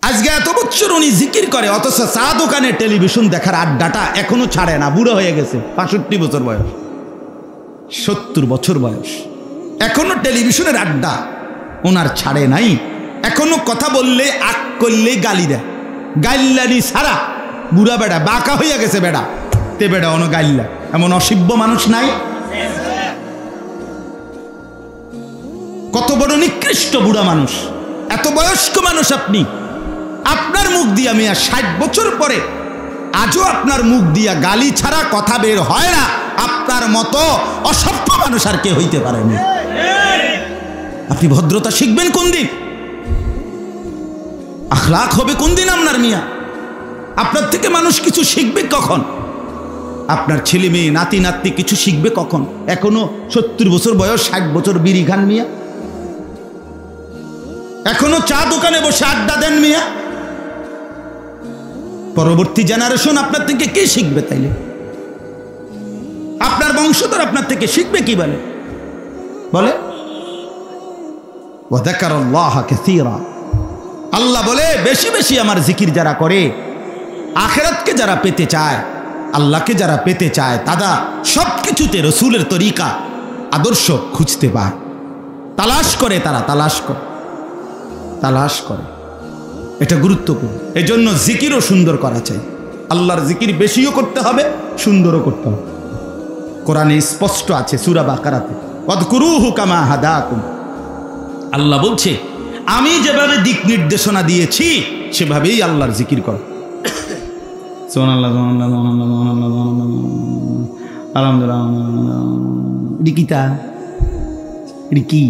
আজকে এত বছর উনি জিকির করে, অথচ চা দোকানে টেলিভিশন দেখার আড্ডাটা এখনো ছাড়ে না। বুড়ো হয়ে গেছে, 65 বছর বয়স, 70 বছর বয়স, এখনো টেলিভিশনের আড্ডা ওনার ছাড়ে নাই। এখনো কথা বললে আক করলে গালি দেয়, গাইল্লানি সারা বুড়া বেড়া বাঁকা হইয়া গেছে, বেড়া তে বেড়া অন গাইল্লা। এমন অসভ্য মানুষ নাই? কত বড় নিকৃষ্ট বুড়া মানুষ, এত বয়স্ক মানুষ আপনি। আপনার মুখ দিয়া মিয়া 60 বছর পরে আজও আপনার মুখ দিয়া গালি ছাড়া কথা বের হয় না। আপনার মতো অসভ্য মানুষ আর কে হইতে পারেনি। আপনি ভদ্রতা শিখবেন কোন দিন? আখলাক হবে কোন দিন আপনার মিয়া? আপনার থেকে মানুষ কিছু শিখবে কখন? আপনার ছেলে মেয়ে নাতি নাতনি কিছু শিখবে কখন? এখনো 70 বছর বয়স, 60 বছর বিড়ি খান মিয়া, এখনো চা দোকানে বসে আড্ডা দেন মিয়া। পরবর্তী জেনারেশন আপনার থেকে কে শিখবে? তাইলে আপনার বংশধর আপনার থেকে শিখবে কি? বলে ওয়াযাকারাল্লাহ কাসীরা, আল্লাহ বলে বেশি বেশি আমার জিকির যারা করে, আখিরাতকে যারা পেতে চায়, আল্লাহকে যারা পেতে চায়, তারা সবকিছুতে রসুলের তরিকা আদর্শ খুঁজতে পায়, তালাশ করে, তারা তালাশ করে। এটা গুরুত্বপূর্ণ। এজন্য জিকিরও সুন্দর করা চাই। আল্লাহর জিকির বেশিও করতে হবে, সুন্দরও করতে হবে। কোরআনে স্পষ্ট আছে সূরা বাকারাতে, ওয়াযকুরুহু কামা হাদাকুম। আল্লাহ বলছে আমি যেভাবে দিক নির্দেশনা দিয়েছি সেভাবেই আল্লাহর জিকির করো। সুবহানাল্লাহ, সুবহানাল্লাহ, সুবহানাল্লাহ, আলহামদুলিল্লাহ। রিকিতা রিকি,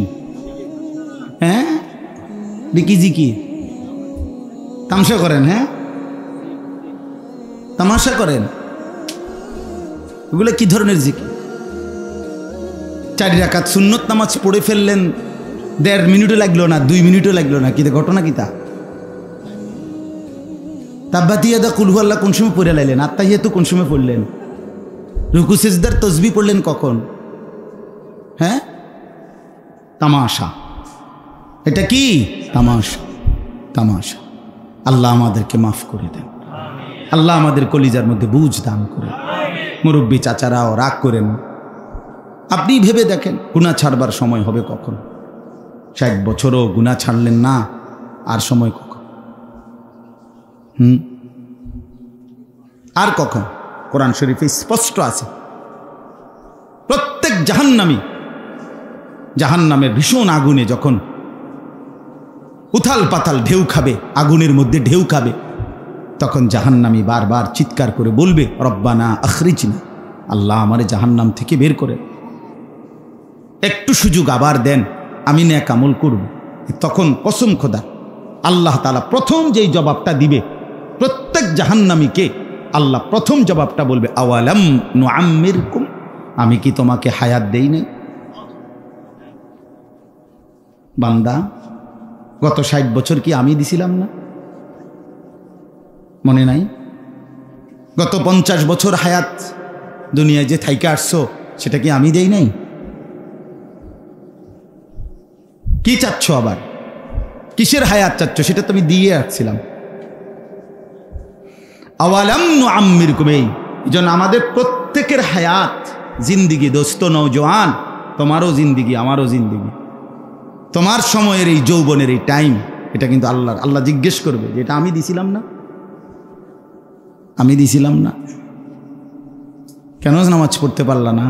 হ্যাঁ রিকি জিকির তামাশা করেন, হ্যাঁ তামাশা করেন। এগুলো কি ধরনের জিকির? 4 রাকাত সুন্নত নামাজ পড়ে ফেললেন, 1.5 মিনিটও লাগলো না, 2 মিনিটও লাগলো না, কি ঘটনা কি তা? তাব্বাতিয়াদা কুল হুয়াল্লাহ কোন সময় পড়ে লাইলেন? আত্তাহিয়াতু কোন সময় পড়লেন? রুকু সিজদার তাসবিহ পড়লেন কখন? হ্যাঁ তামাশা। এটা কি তামাশা? তামাশা। আল্লাহ আমাদেরকে মাফ করে দেন, আল্লাহ আমাদের কলিজার মধ্যে বুঝ দান করে। মুরব্বী চাচারাও রাগ করেন। আপনি ভেবে দেখেন গুনাহ ছাড়বার সময় হবে কখন? 60 বছরও গুনাহ ছাড়লেন না, আর সময় কখন? আর কখন? কোরআন শরীফে স্পষ্ট আছে প্রত্যেক জাহান্নামী জাহান্নামের ভীষণ আগুনে যখন উথাল পাতাল ঢেউ খাবে, আগুনের মধ্যে ঢেউ খাবে, তখন জাহান্নামী বারবার চিৎকার করে বলবে রব্বানা আখরিজনা, আল্লাহ আমারে জাহান্নাম থেকে বের করে, একটু সুযোগ আবার দেন, আমি নেক আমল করব। তখন কসম খোদা আল্লাহ তাআলা প্রথম যেই জবাবটা দিবে প্রত্যেক জাহান্নামীকে, আল্লাহ প্রথম জবাবটা বলবে আওয়ালাম নুআম্মিরকুম, আমি কি তোমাকে হায়াত দেই নাই? বান্দা গত 60 বছর কি আমি দিছিলাম না? মনে নাই? গত 50 বছর হায়াত দুনিয়ায় যে থাইকে আসছো সেটা কি আমি দেই নাই? কি চাচ্ছ আবার? কিসের হায়াত চাচ্ছ? সেটা তো আমি দিয়ে আসছিলাম। আওয়ালাম নুআম্মিরকুম, এই জন্য আমাদের প্রত্যেকের হায়াত জিন্দিগি, দোস্ত নওজোয়ান, তোমারও জিন্দিগি আমারও জিন্দিগি, তোমার সময়ের এই যৌবনের এই টাইম, এটা কিন্তু আল্লাহ জিজ্ঞেস করবে যে এটা আমি দিছিলাম না? আমি দিছিলাম না? কেন নামাজ পড়তে পারলা না?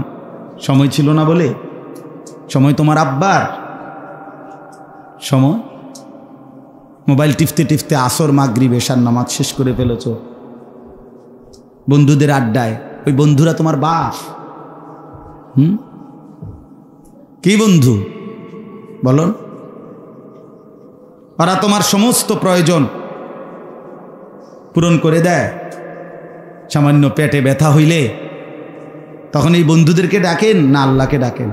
সময় ছিল না বলে? সময় তোমার আব্বার সময়? মোবাইল টিপতে টিপতে আসর মাগরিব এশার নামাজ শেষ করে ফেলেছ। বন্ধুদের আড্ডায়, ওই বন্ধুরা তোমার বাপ? কি বন্ধু বলুন? ওরা তোমার সমস্ত প্রয়োজন পূরণ করে দেয়। সামান্য পেটে ব্যথা হইলে তখন এই বন্ধুদেরকে ডাকেন না আল্লাহকে ডাকেন?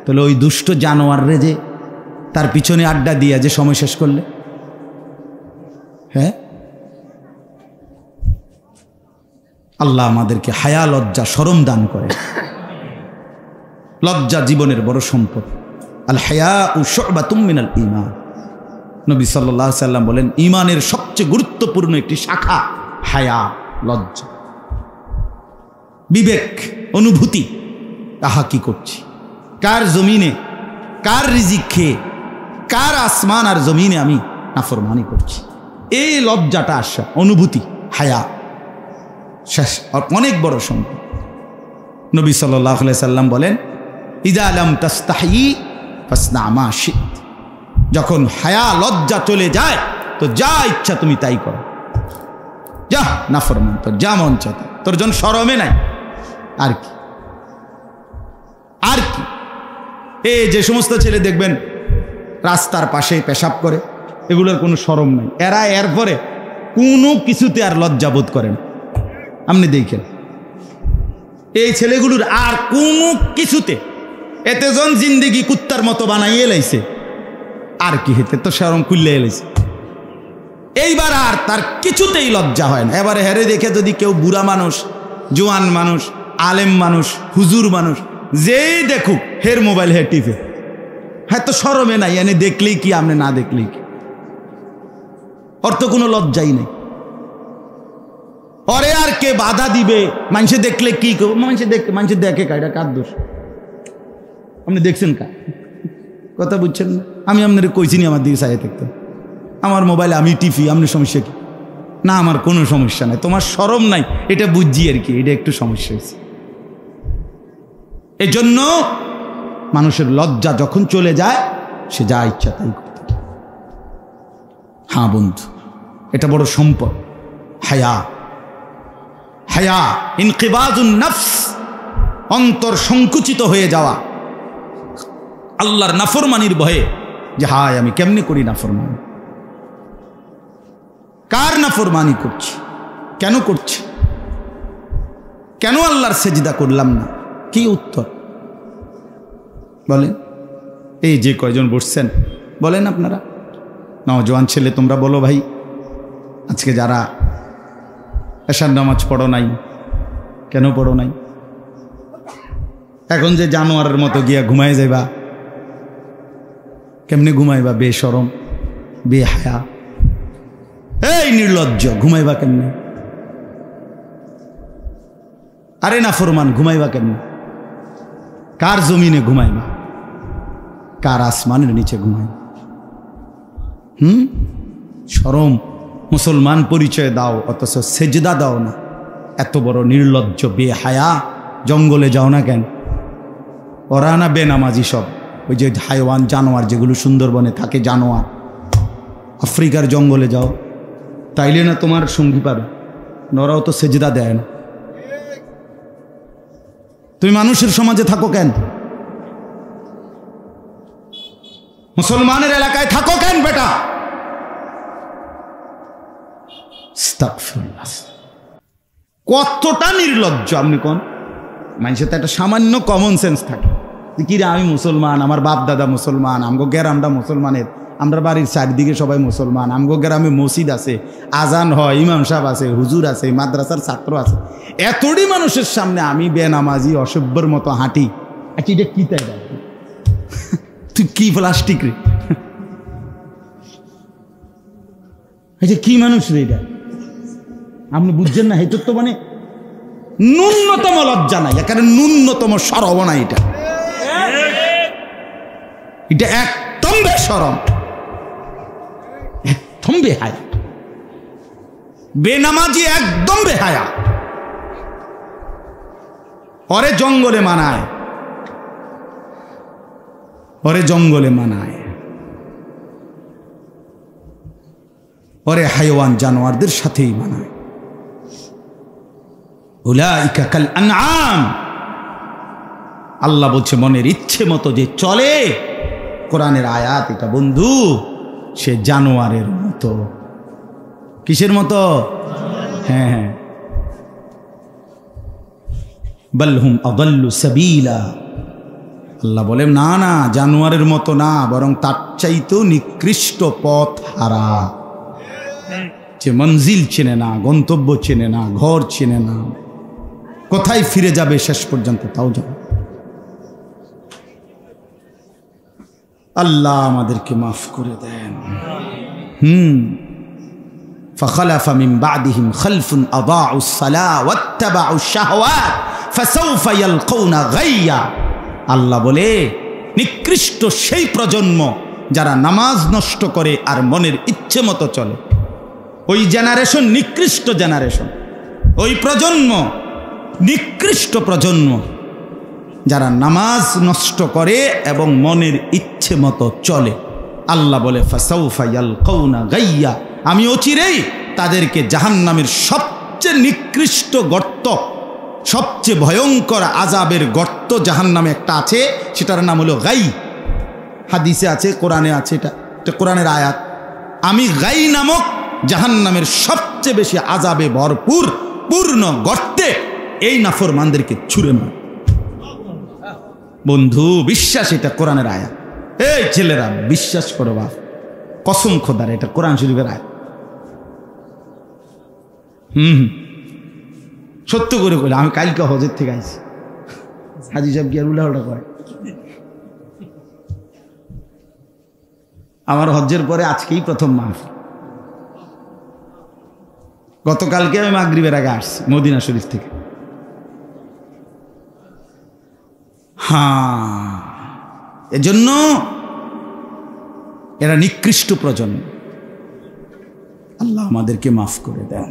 তাহলে ওই দুষ্ট জানোয়াররে যে তার পিছনে আড্ডা দিয়া যে সময় শেষ করলে, হ্যাঁ? আল্লাহ আমাদেরকে হায়া, লজ্জা, শরম দান করে। লজ্জা জীবনের বড় সম্পদ। আল হায়াউ শু'বাতুম মিনাল ঈমান। নবী সাল্লাল্লাহু আলাইহি সাল্লাম বলেন ঈমানের সবচেয়ে গুরুত্বপূর্ণ একটি শাখা হায়া, লজ্জা, বিবেক, অনুভূতি। আহা কি করছি, কার জমিনে, কার রিজিক খেয়ে, কার আসমান আর জমিনে আমি নাফরমানি করছি। এই লজ্জাটা আসা, অনুভূতি, হায়া শেষ, অনেক বড় সম্পদ। নবী সাল্লাল্লাহু আলাইহি সাল্লাম বলেন ইযা লাম তাস্তাহি ফাসনা মা শিত, যখন হায়া লজ্জা চলে যায় তো যা ইচ্ছা তুমি তাই করো, যা নাফরমান, তোর যা মন চায়, তোর জন্য শরমে নাই। আর কি, আর কি? এই যে সমস্ত ছেলে দেখবেন রাস্তার পাশে পেশাব করে, এগুলোর কোনো শরম নাই, এরা এরপরে কোনো কিছুতে আর লজ্জা বোধ করেন। আপনি দেখেন এই ছেলেগুলোর আর কোনো কিছুতে, এতে জন জিন্দেগি কুত্তার মতো বানাইয়ে লাইছে, আর কি হেতে তো শরম খুললে এলাইছে। এইবার আর তার কিছুতেই লজ্জা হয় না। এবারে হেরে দেখে যদি কেউ বুড়া মানুষ, জোয়ান মানুষ, আলেম মানুষ, হুজুর মানুষ, যেই দেখুক হের মোবাইল হে টিপে, হ্যাঁ তো শরমে নাই, এনে দেখলেই কি আপনি না দেখলেই কি, ওর তো কোনো লজ্জাই নেই। ওরে আর কে বাধা দিবে? মানুষে দেখলে কি, মানুষে দেখে কাটা কার দোষ? আপনি দেখছেন কা কথা বুঝছেন না? আমি আপনার কইছি নি আমার দিকে চাইয়ে থাকতেন, আমার মোবাইলে আমি টিপি, আপনার সমস্যা কি? না আমার কোনো সমস্যা নাই, তোমার শরম নাই এটা বুঝছি আর কি, এটা একটু সমস্যা হয়েছে। এজন্য মানুষের লজ্জা যখন চলে যায় সে যা ইচ্ছা তাই করতে। হ্যাঁ বন্ধু, এটা বড় সম্পদ। হায়া, হায়া ইনকিবাজুন নফস, অন্তর সংকুচিত হয়ে যাওয়া আল্লাহর নাফরমানির ভয়ে, যে হায় আমি কেমনে করি নাফরমানি, কার নাফরমানি করছি, কেন করছি, কেন আল্লাহর সেজদা করলাম না? কি উত্তর বলেন? এই যে কয়জন বসছেন বলেন আপনারা, নওজোয়ান ছেলে তোমরা বলো ভাই, আজকে যারা এশার নামাজ পড়ো নাই, কেন পড়ো নাই? এখন যে জানোয়ারের মতো গিয়া ঘুমায় যাইবা, কেমনে ঘুমাইবা? বেশরম, বেহায়া, এই নির্লজ্জ, ঘুমাইবা কেমনে? আরে নাফরমান, ঘুমাইবা কেমনে? কার জমিনে ঘুমাইবা? কার আসমানের নিচে ঘুমাইবা? শরম, মুসলমান পরিচয় দাও অথচ সেজদা দাও না, এত বড় নির্লজ্জ বেহায়া। জঙ্গলে যাও না কেন? ওরা না বেনামাজি সব, ওই যে হাইওয়ান জানোয়ার যেগুলো সুন্দরবনে থাকে, জানোয়ার, আফ্রিকার জঙ্গলে যাও, তাইলে না তোমার সঙ্গী পাবে, ওরাও তো সেজদা দেয় না। তুমি মানুষের সমাজে থাকো কেন? মুসলমানের এলাকায় থাকো কেন বেটা? কতটা নির্লজ্জ আপনি কোন? মানুষের তো একটা সামান্য কমন সেন্স থাকে, কি রে আমি মুসলমান, আমার বাপ দাদা মুসলমান, আমগো গ্রামটা মুসলমানের, আমরা বাড়ির চারদিকে সবাই মুসলমান, আমগো গ্রামে মসজিদ আছে, আজান হয়, ইমাম সাহেব আছে, হুজুর আছে, মাদ্রাসার ছাত্র আছে, এতটি মানুষের সামনে আমি বেনামাজি অসভ্যর মতো হাঁটি। আচ্ছা এটা কি তাই তুই কি প্লাস্টিক রে? আচ্ছা কি মানুষ রে এটা? আপনি বুঝছেন না? এটা তো মানে ন্যূনতম লজ্জা নাই, এখানে ন্যূনতম শরম নাই, এটা এটা একদম বেশরম, একদম বেহায়া, বেনামাজি একদম বেহায়া। ওরে জঙ্গলে মানায়, ওরে জঙ্গলে মানায়, ওরে হাইওয়ান জানোয়ারদের সাথেই মানায়। উলাইকা কাল আনআম, আল্লাহ বলছে মনের ইচ্ছে মতো যে চলে, কোরআনের আয়াত এটা বন্ধু, সে জানোয়ারের মতো। কিসের মতো? হ্যাঁ হ্যাঁ, বাল হুম আদাল্লু সাবিলা, আল্লাহ বলে না না, জানোয়ারের মতো না, বরং তার চাইতেও নিকৃষ্ট পথ হারা, যে মঞ্জিল চেনে না, গন্তব্য চেনে না, ঘর চেনে না, কোথায় ফিরে যাবে শেষ পর্যন্ত তাও জানে। আল্লাহ আমাদেরকে মাফ করে দেন। فخلف من بعدهم خلف أضاعوا الصلاة واتبعوا الشهوات فسوف يلقون غيا আল্লাহ বলে নিকৃষ্ট সেই প্রজন্ম যারা নামাজ নষ্ট করে আর মনের ইচ্ছে মতো চলে। ওই জেনারেশন নিকৃষ্ট জেনারেশন, ওই প্রজন্ম নিকৃষ্ট প্রজন্ম যারা নামাজ নষ্ট করে এবং মনের ইচ্ছে মতো চলে। আল্লাহ বলে ফাসাউফা ইয়ালকাউনা গাইয়া, আমি অচিরেই তাদেরকে জাহান্নামের সবচেয়ে নিকৃষ্ট গর্ত, সবচেয়ে ভয়ঙ্কর আযাবের গর্ত জাহান্নামে একটা আছে, সেটার নাম হলো গাই। হাদিসে আছে, কোরআনে আছে, এটা কোরআনের আয়াত। আমি গাই নামক জাহান্নামের সবচেয়ে বেশি আযাবে ভরপুর পূর্ণ গর্তে এই নাফরমানদেরকে ছুঁড়ে মার। বন্ধু বিশ্বাস, এটা কোরআনের আয়াত। এই ছেলেরা বিশ্বাস করো বাপ, কসম খোদার, এটা কোরআন শরীফের আয়াত। সত্য করে কইলে, আমি কালকে হজের থেকে আইছি। হাজি সাহেব গিয়ে উল্লাহটা করে, আমার হজ্জের পরে আজকেই প্রথম মাহফিল। গতকালকে আমি মাগরিবের আগে আসছি মদিনা শরীফ থেকে। হ্যাঁ, এজন্য এরা নিকৃষ্ট প্রজন্ম। আল্লাহ আমাদেরকে মাফ করে দেন।